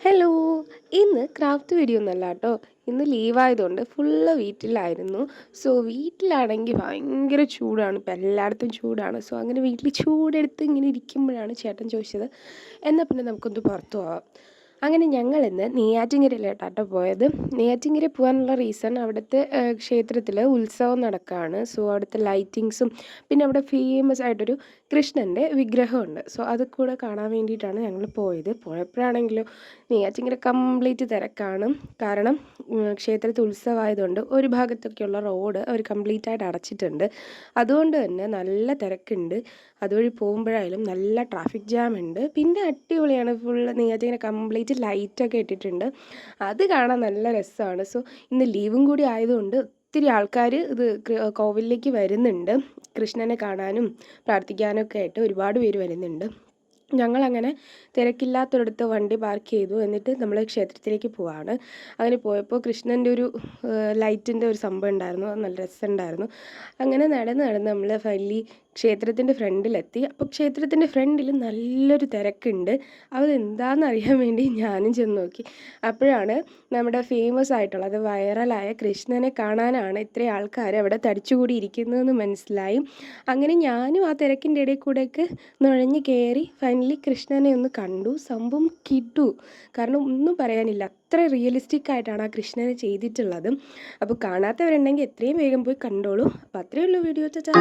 Hello! ഇന്ന് craft video ഒന്നല്ല കേട്ടോ. ഇന്ന് ലീവായതുകൊണ്ട് ഫുള്ള് വീട്ടിലായിരുന്നു. സോ വീട്ടിലാണെങ്കിൽ ഭയങ്കര ചൂടാണ്. ഇപ്പം എല്ലായിടത്തും ചൂടാണ്. സോ അങ്ങനെ വീട്ടിൽ ചൂടെടുത്ത് ഇങ്ങനെ ഇരിക്കുമ്പോഴാണ് ചേട്ടൻ ചോദിച്ചത്, എന്നാൽ പിന്നെ നമുക്കൊന്ന് പുറത്ത് പോവാം. അങ്ങനെ ഞങ്ങളിന്ന് നെയ്യാറ്റിൻകരയിലോട്ടാട്ടോ പോയത്. നെയ്യാറ്റിൻകര പോകാനുള്ള റീസൺ അവിടുത്തെ ക്ഷേത്രത്തിൽ ഉത്സവം നടക്കുകയാണ്. സോ അവിടുത്തെ ലൈറ്റിങ്സും പിന്നെ അവിടെ ഫേമസ് ആയിട്ടൊരു കൃഷ്ണൻ്റെ വിഗ്രഹമുണ്ട്. സോ അത് കൂടെ കാണാൻ വേണ്ടിയിട്ടാണ് ഞങ്ങൾ പോയത്. പോയപ്പോഴാണെങ്കിലോ നെയ്യാറ്റിൻകര കംപ്ലീറ്റ് തിരക്കാണ്. കാരണം ക്ഷേത്രത്തിൽ ഉത്സവമായതുകൊണ്ട് ഒരു ഭാഗത്തൊക്കെയുള്ള റോഡ് അവർ കംപ്ലീറ്റ് ആയിട്ട് അടച്ചിട്ടുണ്ട്. അതുകൊണ്ട് തന്നെ നല്ല തിരക്കുണ്ട്. അതുവഴി പോകുമ്പോഴായാലും നല്ല ട്രാഫിക് ജാം ഉണ്ട്. പിന്നെ അടിപൊളിയാണ്, ഫുള്ള് നെയ്യാറ്റിൻകര കംപ്ലീറ്റ് ലൈറ്റൊക്കെ ഇട്ടിട്ടുണ്ട്. അത് കാണാൻ നല്ല രസമാണ്. സോ ഇന്ന് ലീവും കൂടി ആയതുകൊണ്ട് ഒത്തിരി ആൾക്കാർ ഇത് കോവിലിലേക്ക് വരുന്നുണ്ട്. കൃഷ്ണനെ കാണാനും പ്രാർത്ഥിക്കാനും ഒക്കെ ആയിട്ട് ഒരുപാട് പേര് വരുന്നുണ്ട്. ഞങ്ങളങ്ങനെ തിരക്കില്ലാത്തൊരിടത്ത് വണ്ടി പാർക്ക് ചെയ്തു. എന്നിട്ട് നമ്മൾ ക്ഷേത്രത്തിലേക്ക് പോവാണ്. അങ്ങനെ പോയപ്പോൾ കൃഷ്ണൻ്റെ ഒരു ലൈറ്റിൻ്റെ ഒരു സംഭവം ഉണ്ടായിരുന്നു. അത് നല്ല രസമുണ്ടായിരുന്നു. അങ്ങനെ നടന്ന് നടന്ന് നമ്മൾ ഫൈനലി ക്ഷേത്രത്തിൻ്റെ ഫ്രണ്ടിലെത്തി. അപ്പോൾ ക്ഷേത്രത്തിൻ്റെ ഫ്രണ്ടിൽ നല്ലൊരു തിരക്കുണ്ട്. അതെന്താണെന്ന് അറിയാൻ വേണ്ടി ഞാനും ചെന്ന് നോക്കി. അപ്പോഴാണ് നമ്മുടെ ഫേമസ് ആയിട്ടുള്ള, അത് വൈറലായ കൃഷ്ണനെ കാണാനാണ് ഇത്രയും ആൾക്കാർ അവിടെ തടിച്ചുകൂടി ഇരിക്കുന്നതെന്ന് മനസ്സിലായി. അങ്ങനെ ഞാനും ആ തിരക്കിൻ്റെ ഇടയിൽ കൂടെയൊക്കെ നുഴഞ്ഞ് കയറി ഫൈനലി കൃഷ്ണനെ ഒന്ന് കണ്ടു. സംഭവം കിടു. കാരണം ഒന്നും പറയാനില്ല, അത്ര റിയലിസ്റ്റിക് ആയിട്ടാണ് ആ കൃഷ്ണനെ ചെയ്തിട്ടുള്ളത്. അപ്പോൾ കാണാത്തവരുണ്ടെങ്കിൽ എത്രയും വേഗം പോയി കണ്ടോളൂ. അപ്പോൾ അത്രയേ ഉള്ളൂ വീഡിയോ. ചാ.